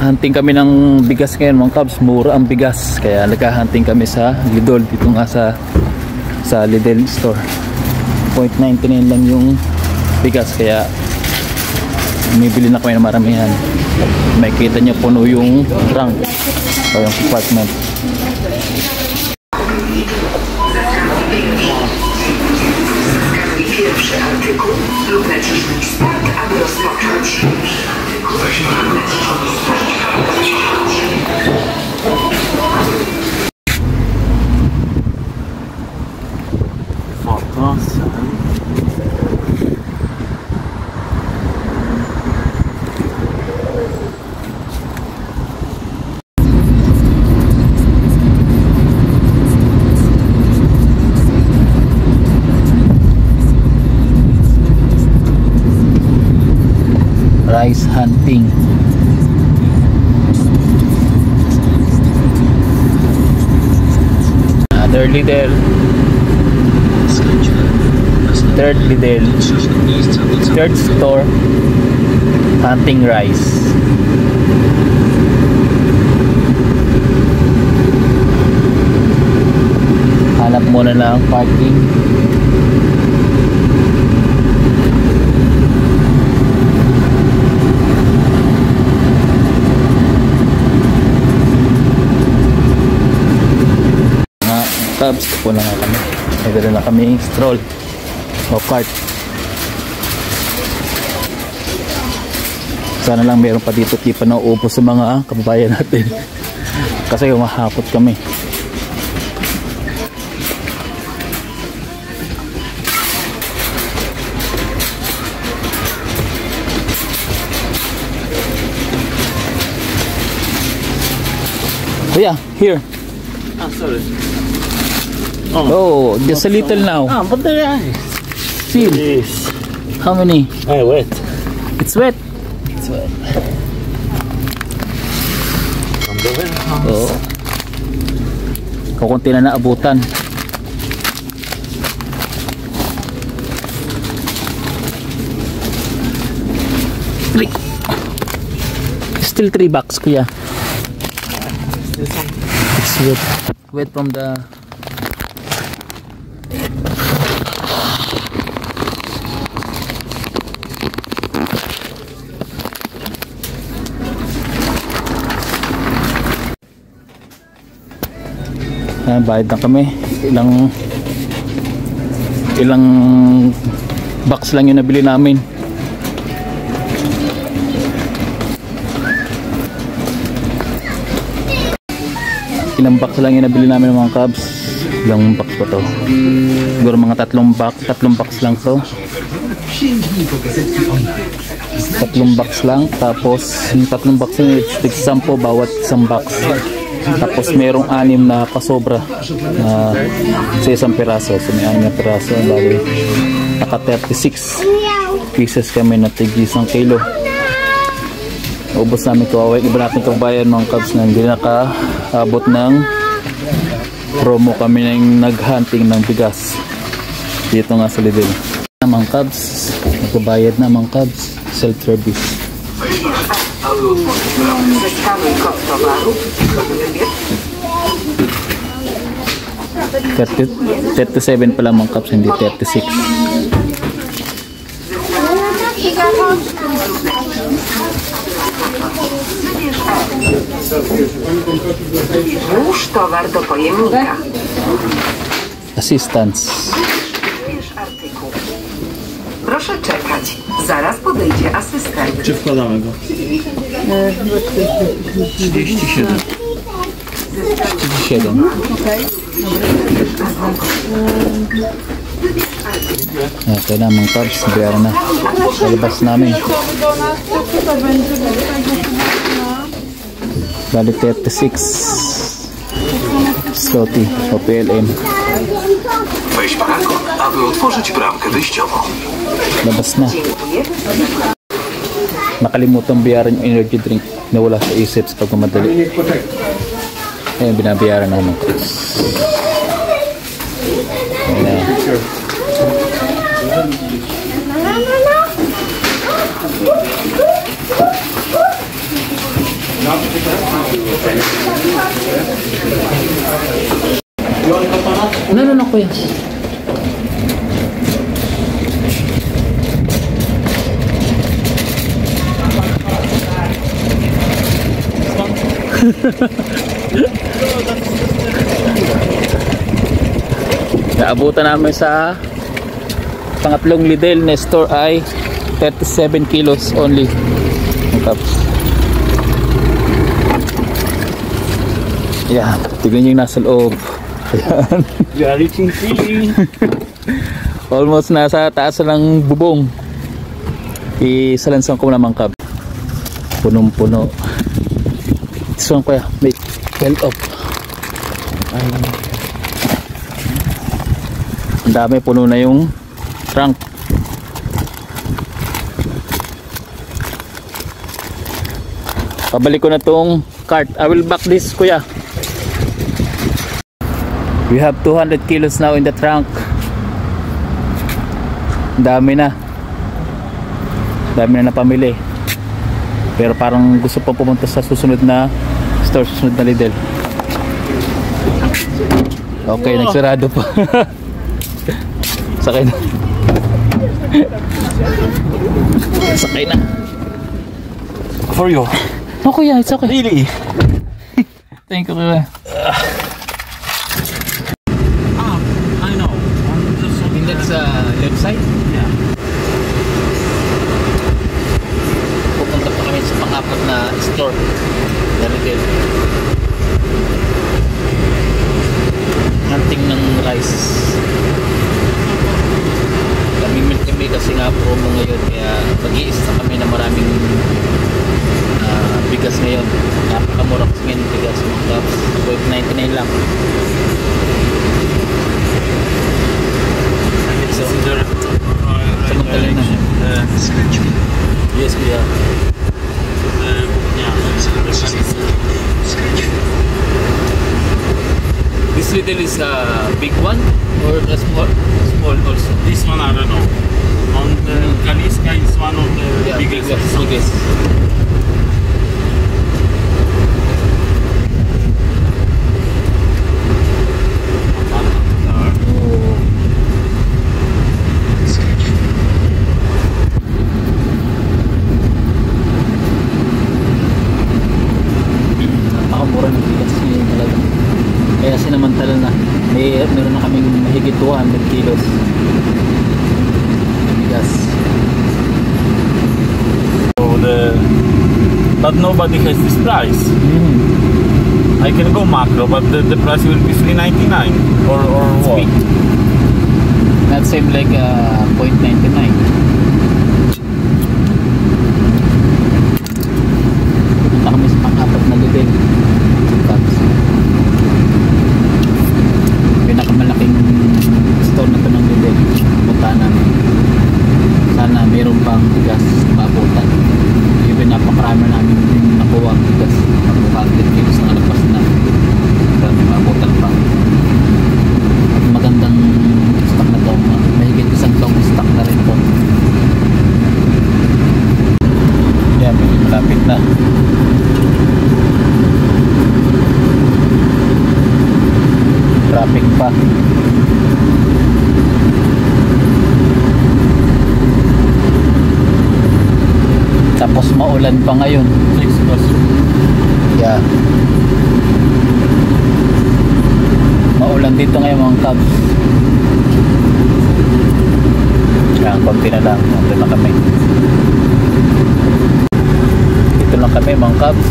hunting kami ng bigas ngayon mga kabs. Mura ang bigas, kaya nagka-hunting kami sa Lidl. Dito nga sa Lidl store. 0.99 lang yung bigas, kaya bumibili na kami ng maramihan. May kita niya puno yung trunk o yung compartment. Pierwszy artykuł lub naciśnij start, aby rozpocząć. Rice hunting. Another Lidl. Third Lidl. Third store. Hunting rice. Hanap muna ng parking. Tabs, po na nga kami. Nagdala na kami stroll o cart. Sana lang meron pa dito di pa nauubos sa mga kababayan natin. Kasi humahakot kami. Kuya, here. Ah, sorry. Oh, just a little now. Ah, but there are. Feel. Yes. How many? Ay, wet. It's wet. It's wet. From the warehouse. Oo. Kukunti na naabutan. Still $3 kuya. It's wet. Wet from the bayad na kami. Ilang box lang yung nabili namin. Ilang box lang yung nabili namin mga cabs. Ilang box pa to? Siguro mga tatlong box lang to. Tatlong box lang. Tapos yung tatlong box yun, it's 10 bawat isang box. Tapos merong 6 na pasobra na sa isang piraso. So may 6 na piraso. Bali, naka 36 pieces kami na tig 1 kilo. Ubos namin kawawa. Iba natin kabayan mga cabs na hindi nakaabot ng promo kami ng naghunting ng bigas. Dito nga sa Lidl. Mga cabs, nagbabayad na mga cabs. Self-service. Zeskanuj kod towaru. 37 pala mga caps, hindi 36. Włóż towar do pojemnika. Assistance. Proszę czekać. Zaraz podejdzie asystent. Czy wkładamy go? 37. 37. Okay na mga cabs, bayaran na. Kalabas namin. Bali 36 zloty o PLN. Weź paragon, aby otworzyć bramkę wyjściową. Labas na. Nakalimutan bayaran yung energy drink na wala sa isip sa pagmamadali. Ayun, binabayaran namin. Ayan. kuya. Naabutan namin sa pangatlong Lidl na store ay 37 kilos only. Tapos yan, tignan nyo yung nasa loob. Ayan. You are reaching ceiling. Almost nasa taas ng bubong. Isalansan ko naman kab. Punong-puno. So kuya, may belt up. Ang dami, puno na yung trunk. Pabalik ko na tong cart. I will back this kuya. We have 200 kilos now in the trunk. Dami na. Dami na napamili. Pero parang gusto pa pumunta sa susunod na store, susunod na Lidl. Okay, nagsarado pa. Sakay na. Sakay na. For you. Oh kuya, it's okay. Really? Thank you kuya. I know. That's left side? Yeah. Pupunta pa kami sa pang-apat na store na Lidl. Hunting ng rice. Namimil kami kasi nga promo ngayon, kaya mag-iisa kami na maraming bigas ngayon. Napakamura kasi ngayon ng bigas, mga cups, 12.99 lang. So, samantala na. Yes, kuya. This Lidl is a big one or a small also? This one I don't know. On the Kaliska is one of the biggest. Biggest. Napakamura ng bigas niya talaga. Kaya sinamantala na. Meron na kaming mahigit 200 kilos ng bigas. But nobody has this price. I can go macro, but the price will be $3.99 or what? That seems like $0.99. Punta kami sa pang-apat na Lidl. Pinakamalaking store na ito ng Lidl. Punta namin. Sana mayroon pang bigas maabutan. Even napakarami namin nakuha ang bigas. 200 kilos na alagpas na. Pero maabutan pa. At magandang stock na ito. Mahigit isang taong stock na rin ito. Yan, malapit na. Traffic pa. Tapos maulan pa ngayon. Yeah. Maulan dito ngayon mga cabs. Yan, konti na lang. Dito na kami. Dito lang kami mga cabs.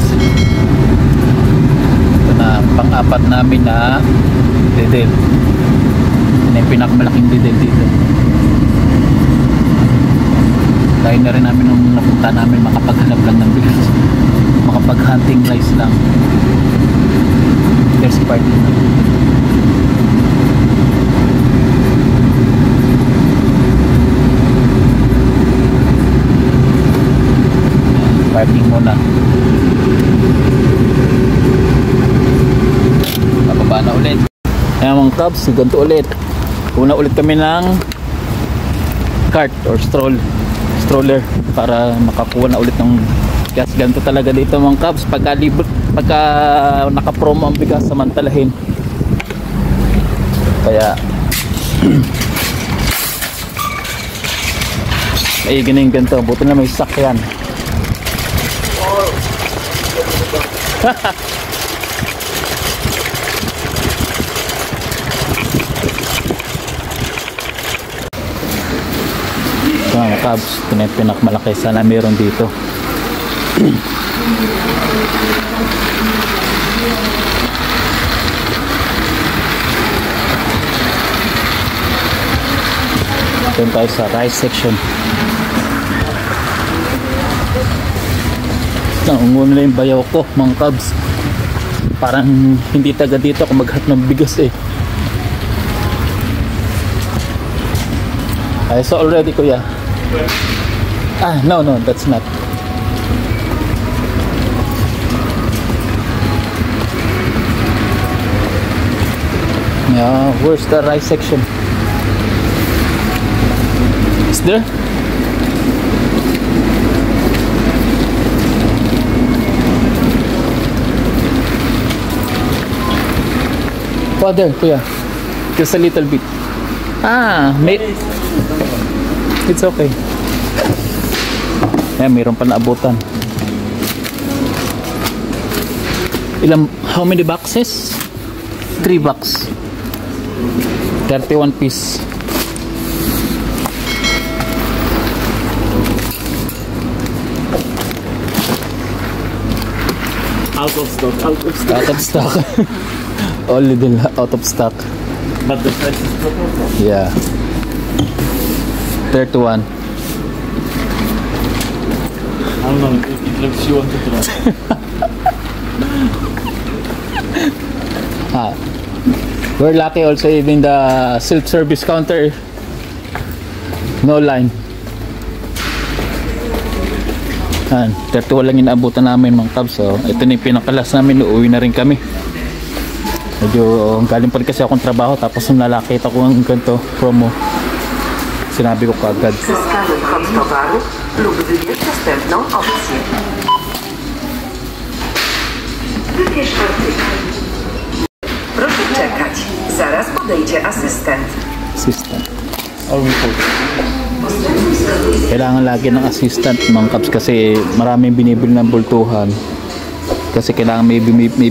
Ito na pang-apat namin na Lidl. Ito yung pinakamalaking Lidl dito. Dahil na rin namin nung napunta namin makapaghanap lang ng bigas, makapag-hunting rice lang. There's part parking muna. Bababa na ulit. Ayan mga cabs, ganito ulit. Una ulit kami ng cart or stroller para makakuha na ulit ng gas. Ganito talaga dito mga cabs, pagka naka-promo ang bigas, samantalahin. Kaya Maigi na yung ganito. Buti na may sakyan. Ito mga kabs, ito na yung pinakamalaki. Sana meron dito. Doon tayo sa rice section. Naunguno na yung bayaw ko mga kabs. Parang hindi taga dito kung maghanap ng bigas eh. I saw already kuya. Ah, no, that's not. Yeah, where's the rice section? Is there? Oh, there, kuya. Just a little bit. Ah, it's okay. Ayan, mayroon pa na abutan. How many boxes? 3 box. 31 piece. Out of stock. Out of stock. All little out of stock. But the price is proper. Yeah. 31. I don't know, it looks you want to try. We're lucky also, even the self-service counter, no line. 31 lang inaabutan namin mga kabs. So ito na yung pinakalas namin, uuwi na rin kami. Medyo galing pa rin kasi akong trabaho, tapos nung nalakita ko ang ganito promo, sinabi ko kaagad. Zeskanuj kod towaru lub wybierz następną opcję. Wybierz artykuł. Proszę czekać. Zaraz podejdzie asystent. Assistant. Or we put. Kailangan lagi ng assistant mga kabs kasi maraming binibili ng bultuhan. Kasi kailangan may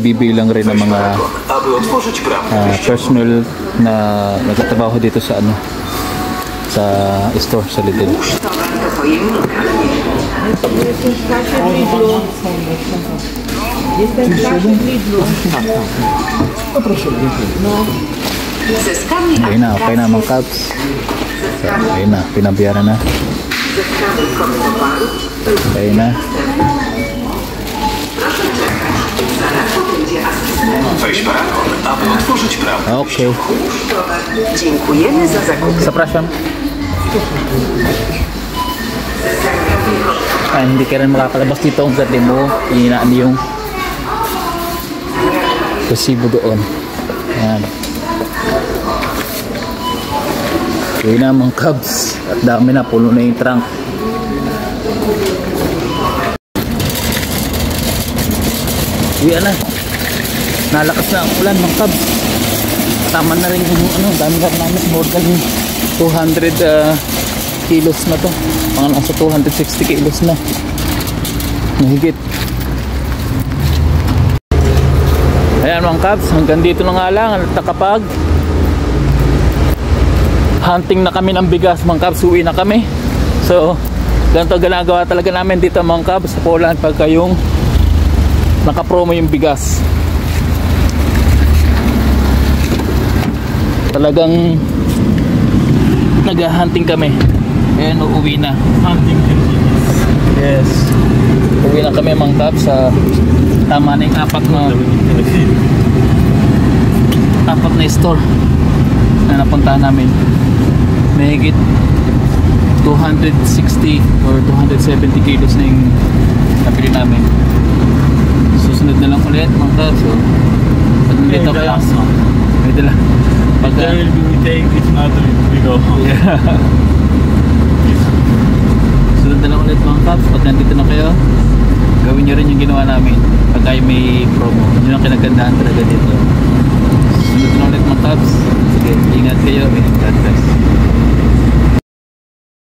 bibilang rin ng mga Aby otworzyć bramę. personal na nagtatrabaho dito sa sa store sa Lidl. Włóż towar do pojemnika. Zeskanuj Okay na mga kabs. So, okay na, pinabayaran na. Zeskanuj kod towaru lub Okay na. zaraz podejdzie asystent. Weź paragon, aby otworzyć bramę. Okay. Włóż towar. Dziękujemy za zakupy. Zapraszam. Hindi ka rin makakalabas dito kung dati mo iinaan yung resibo doon. Ayan. Uwi na mga kabs. At dami na, puno na yung trunk. Uwi na. Nalakas na ang ulan mga kabs. Tama na rin yung dami na namin. More than 200 kilos na to. Mga nasa 260 kilos na. Mahigit. Ayan mga kabs, hanggang dito na nga lang at nakapag hunting na kami ng bigas mga kabs, uwi na kami. So ganito ginagawa talaga namin dito mga kabs sa Poland pagka yung nakapromo yung bigas. Talagang nag-hunting kami. Ayan, uuwi na. Hunting continues. Yes. Uwi na kami mga kabs sa tama na yung apat na store na napuntahan namin. Mahigit 260 or 270 kilos na yung nabili namin. Susunod na lang ulit mga kabs. So pag nandito Okay, kayo, last one. may dala. Pag There will be we take this another we go home. yeah. Sunod na lang ulit mga kabs. Pag nandito na kayo, gawin nyo rin yung ginawa namin pag ay may promo. Yun ang kinagandahan talaga dito. Sunod na ulit mga kabs. Sige, Ingat kayo. God bless.